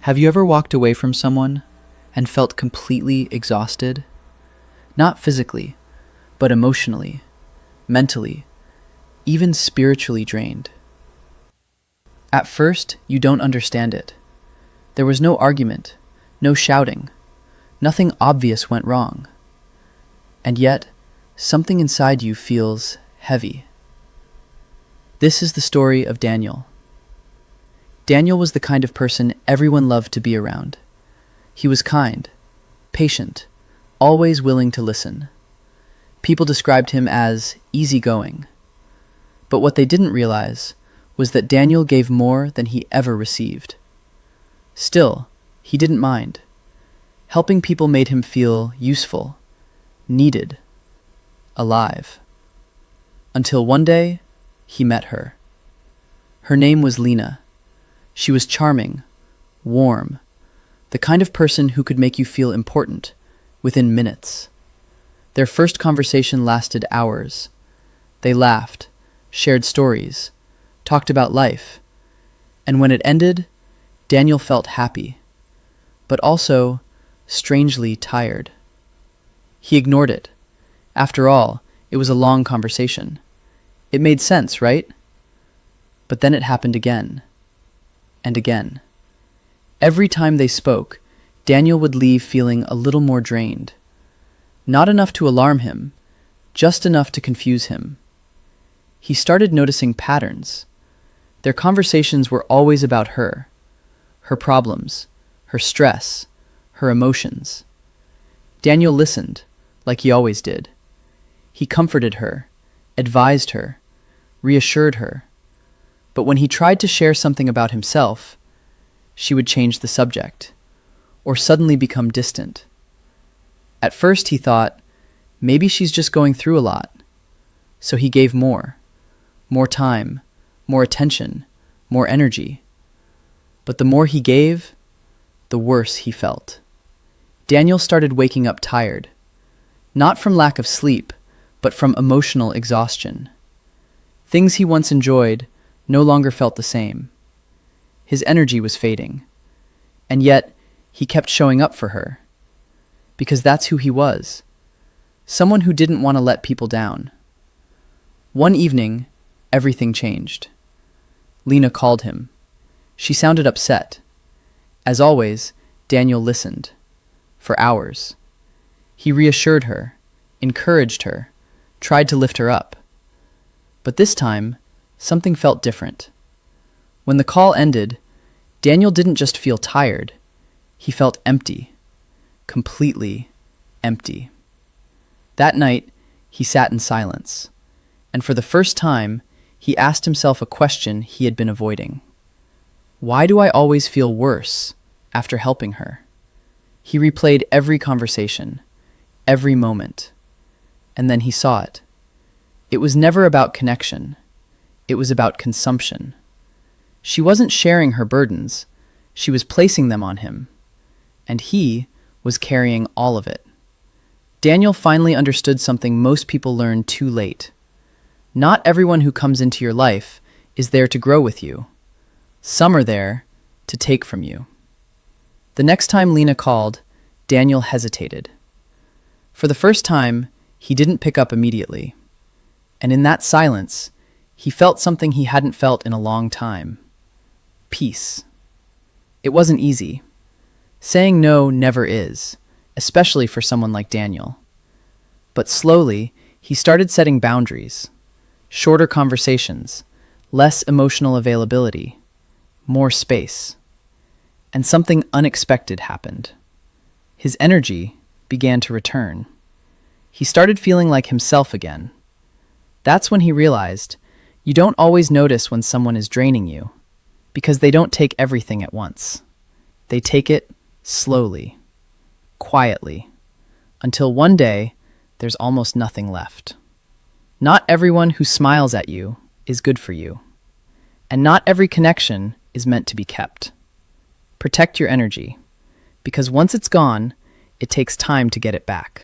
Have you ever walked away from someone and felt completely exhausted? Not physically, but emotionally, mentally, even spiritually drained. At first, you don't understand it. There was no argument, no shouting, nothing obvious went wrong. And yet, something inside you feels heavy. This is the story of Daniel. Daniel was the kind of person everyone loved to be around. He was kind, patient, always willing to listen. People described him as easygoing. But what they didn't realize was that Daniel gave more than he ever received. Still, he didn't mind. Helping people made him feel useful, needed, alive. Until one day, he met her. Her name was Lena. She was charming, warm, the kind of person who could make you feel important within minutes. Their first conversation lasted hours. They laughed, shared stories, talked about life, and when it ended, Daniel felt happy, but also strangely tired. He ignored it. After all, it was a long conversation. It made sense, right? But then it happened again. And again. Every time they spoke, Daniel would leave feeling a little more drained. Not enough to alarm him, just enough to confuse him. He started noticing patterns. Their conversations were always about her problems, her stress, her emotions. Daniel listened, like he always did. He comforted her, advised her, reassured her. But when he tried to share something about himself, she would change the subject, or suddenly become distant. At first he thought, maybe she's just going through a lot. So he gave more time, more attention, more energy. But the more he gave, the worse he felt. Daniel started waking up tired, not from lack of sleep, but from emotional exhaustion. Things he once enjoyed no longer felt the same. His energy was fading, and yet he kept showing up for her, because that's who he was, someone who didn't want to let people down. One evening, everything changed. Lena called him. She sounded upset. As always, Daniel listened. For hours. He reassured her, encouraged her, tried to lift her up. But this time, something felt different. When the call ended, Daniel didn't just feel tired. He felt empty. Completely empty. That night, he sat in silence. And for the first time, he asked himself a question he had been avoiding. Why do I always feel worse after helping her? He replayed every conversation, every moment, and then he saw it. It was never about connection. It was about consumption. She wasn't sharing her burdens. She was placing them on him, and he was carrying all of it. Daniel finally understood something most people learn too late. Not everyone who comes into your life is there to grow with you. Some are there to take from you. The next time Lena called, Daniel hesitated. For the first time, he didn't pick up immediately. And in that silence, he felt something he hadn't felt in a long time. Peace. It wasn't easy. Saying no never is, especially for someone like Daniel. But slowly, he started setting boundaries. Shorter conversations, less emotional availability, more space. And something unexpected happened. His energy began to return. He started feeling like himself again. That's when he realized you don't always notice when someone is draining you, because they don't take everything at once. They take it slowly, quietly, until one day there's almost nothing left. Not everyone who smiles at you is good for you, and not every connection is meant to be kept. Protect your energy, because once it's gone, it takes time to get it back.